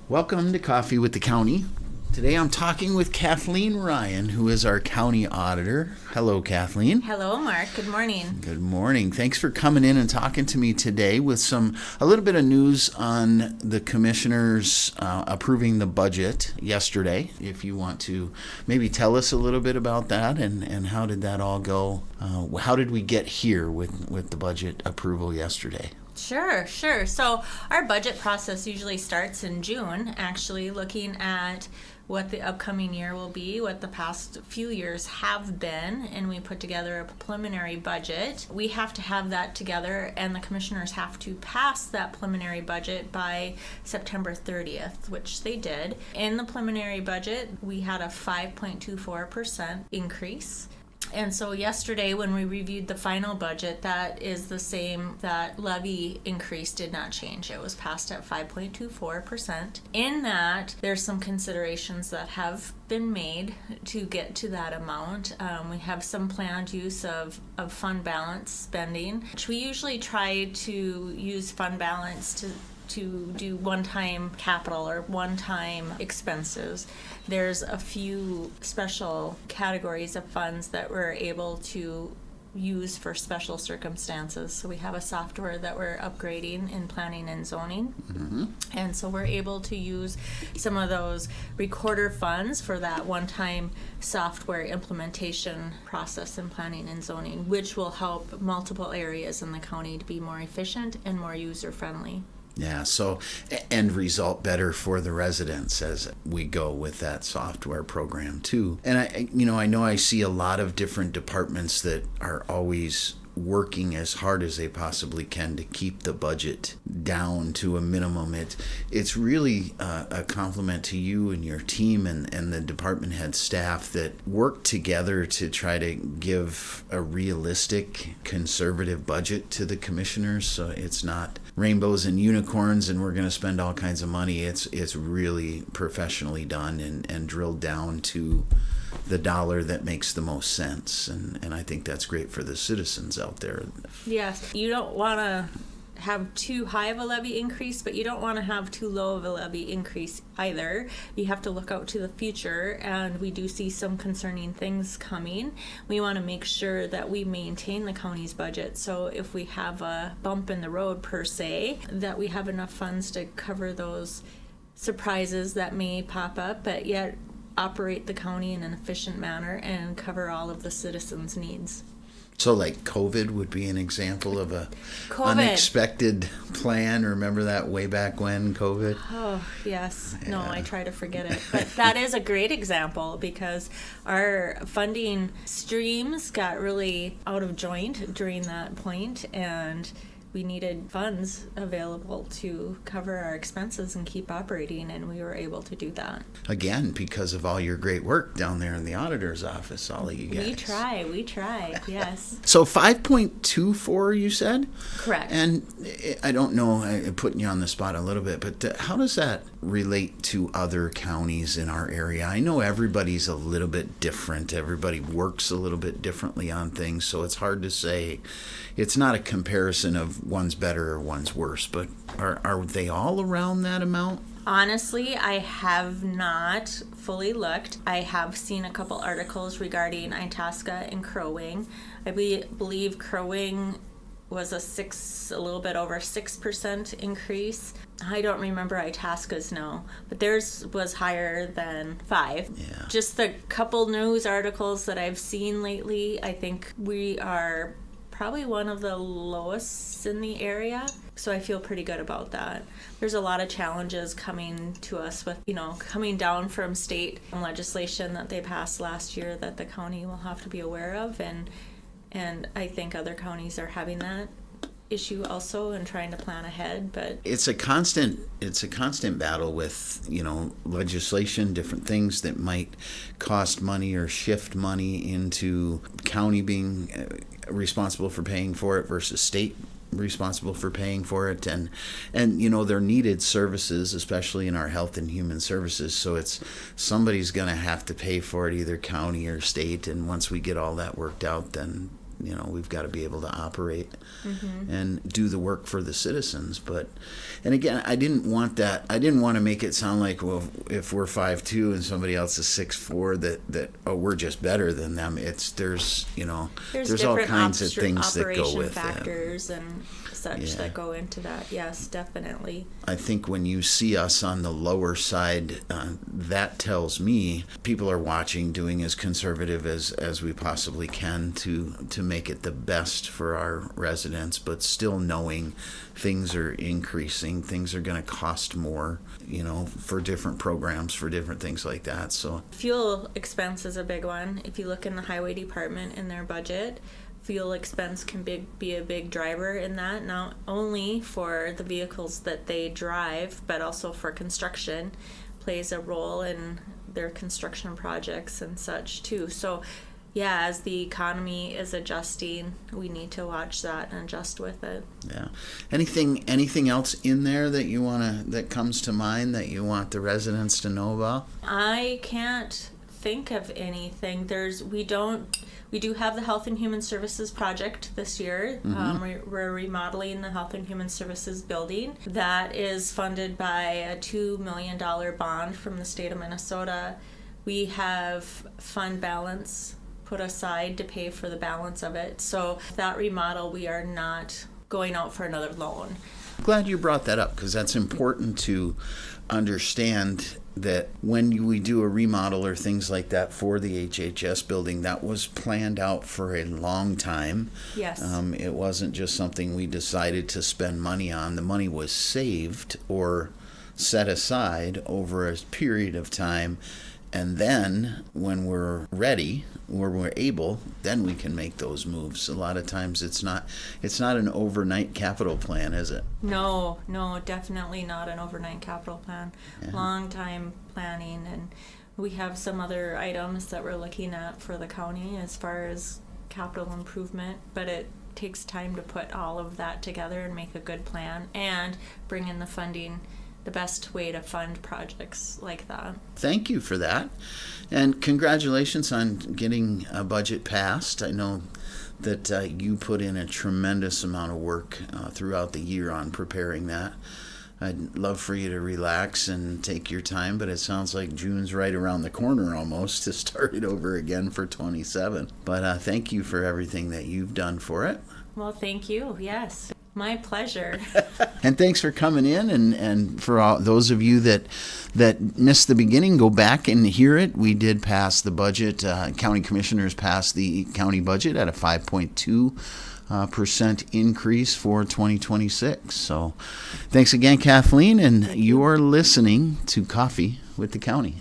Welcome to Coffee with the County. Today I'm talking with Kathleen Ryan, who is our county auditor. Hello, Kathleen. Hello, Mark. Good morning. Good morning. Thanks for coming in and talking to me today with a little bit of news on the commissioners approving the budget yesterday. If you want to maybe tell us a little bit about that and how did that all go? How did we get here with the budget approval yesterday? Sure. So our budget process usually starts in June, actually looking at what the upcoming year will be, what the past few years have been, and we put together a preliminary budget. We have to have that together, and the commissioners have to pass that preliminary budget by September 30th, which they did. In the preliminary budget, we had a 5.24% increase. And so yesterday when we reviewed the final budget, that is the same, that levy increase did not change. It was passed at 5.24%. In that, there's some considerations that have been made to get to that amount. We have some planned use of fund balance spending, which we usually try to use fund balance to do one-time capital or one-time expenses. There's a few special categories of funds that we're able to use for special circumstances. So we have a software that we're upgrading in planning and zoning. Mm-hmm. And so we're able to use some of those recorder funds for that one-time software implementation process in planning and zoning, which will help multiple areas in the county to be more efficient and more user-friendly. Yeah, so end result better for the residents as we go with that software program too. And I know I see a lot of different departments that are always working as hard as they possibly can to keep the budget down to a minimum. It's really a compliment to you and your team and the department head staff that work together to try to give a realistic, conservative budget to the commissioners. So it's not rainbows and unicorns and we're going to spend all kinds of money. It's really professionally done and drilled down to the dollar that makes the most sense, and I think that's great for the citizens out there. Yes, you don't want to have too high of a levy increase, but you don't want to have too low of a levy increase either. You have to look out to the future, and we do see some concerning things coming. We want to make sure that we maintain the county's budget, so if we have a bump in the road per se, that we have enough funds to cover those surprises that may pop up, but yet operate the county in an efficient manner and cover all of the citizens' needs. So like COVID would be an example of a unexpected plan. Remember that way back when, COVID? Oh, yes. Yeah. No, I try to forget it. But that is a great example because our funding streams got really out of joint during that point, and we needed funds available to cover our expenses and keep operating, and we were able to do that. Again, because of all your great work down there in the auditor's office, all of you guys. We try, yes. So 5.24, you said? Correct. And I don't know, I'm putting you on the spot a little bit, but how does that relate to other counties in our area? I know everybody's a little bit different. Everybody works a little bit differently on things, so it's hard to say. It's not a comparison of one's better or one's worse, but are they all around that amount? Honestly, I have not fully looked. I have seen a couple articles regarding Itasca and Crow Wing. I believe Crow Wing was a little bit over 6% increase. I don't remember Itasca's now, but theirs was higher than 5. Yeah. Just the couple news articles that I've seen lately, I think we are probably one of the lowest in the area, so I feel pretty good about that. There's a lot of challenges coming to us with, coming down from state legislation that they passed last year that the county will have to be aware of, and I think other counties are having that issue also and trying to plan ahead. But it's a constant battle with legislation, different things that might cost money or shift money into county being responsible for paying for it versus state responsible for paying for it, and they're needed services, especially in our health and human services, so it's somebody's going to have to pay for it, either county or state, and once we get all that worked out, then we've got to be able to operate and do the work for the citizens. And again, I didn't want to make it sound like, well, if we're 5'2" and somebody else is 6'4", that we're just better than them. There's all kinds of things that go with factors and such that go into that. Yes, definitely. I think when you see us on the lower side, that tells me people are watching, doing as conservative as we possibly can to make it the best for our residents, but still knowing things are increasing, things are going to cost more, for different programs, for different things like that. So fuel expense is a big one. If you look in the highway department in their budget, fuel expense can be a big driver in that, not only for the vehicles that they drive, but also for construction, plays a role in their construction projects and such too. So as the economy is adjusting, we need to watch that and adjust with it. Yeah. Anything else in there that comes to mind that you want the residents to know about? I can't think of anything. We do have the Health and Human Services project this year. We're remodeling the Health and Human Services building. That is funded by a $2 million bond from the state of Minnesota. We have fund balance put aside to pay for the balance of it. So that remodel, we are not going out for another loan. Glad you brought that up, because that's important to understand that when we do a remodel or things like that for the HHS building, that was planned out for a long time. Yes. It wasn't just something we decided to spend money on. The money was saved or set aside over a period of time. And then when we're ready, or we're able, then we can make those moves. A lot of times it's not an overnight capital plan, is it? No, definitely not an overnight capital plan. Yeah. Long time planning, and we have some other items that we're looking at for the county as far as capital improvement, but it takes time to put all of that together and make a good plan and bring in the funding, the best way to fund projects like that. Thank you for that. And congratulations on getting a budget passed. I know that you put in a tremendous amount of work throughout the year on preparing that. I'd love for you to relax and take your time, but it sounds like June's right around the corner almost to start it over again for 27. But thank you for everything that you've done for it. Well, thank you. Yes. My pleasure. And thanks for coming in, and for all those of you that missed the beginning, go back and hear it. We did pass the budget. County commissioners passed the county budget at a 5.2% increase for 2026. So thanks again, Kathleen, and you're listening to Coffee with the County.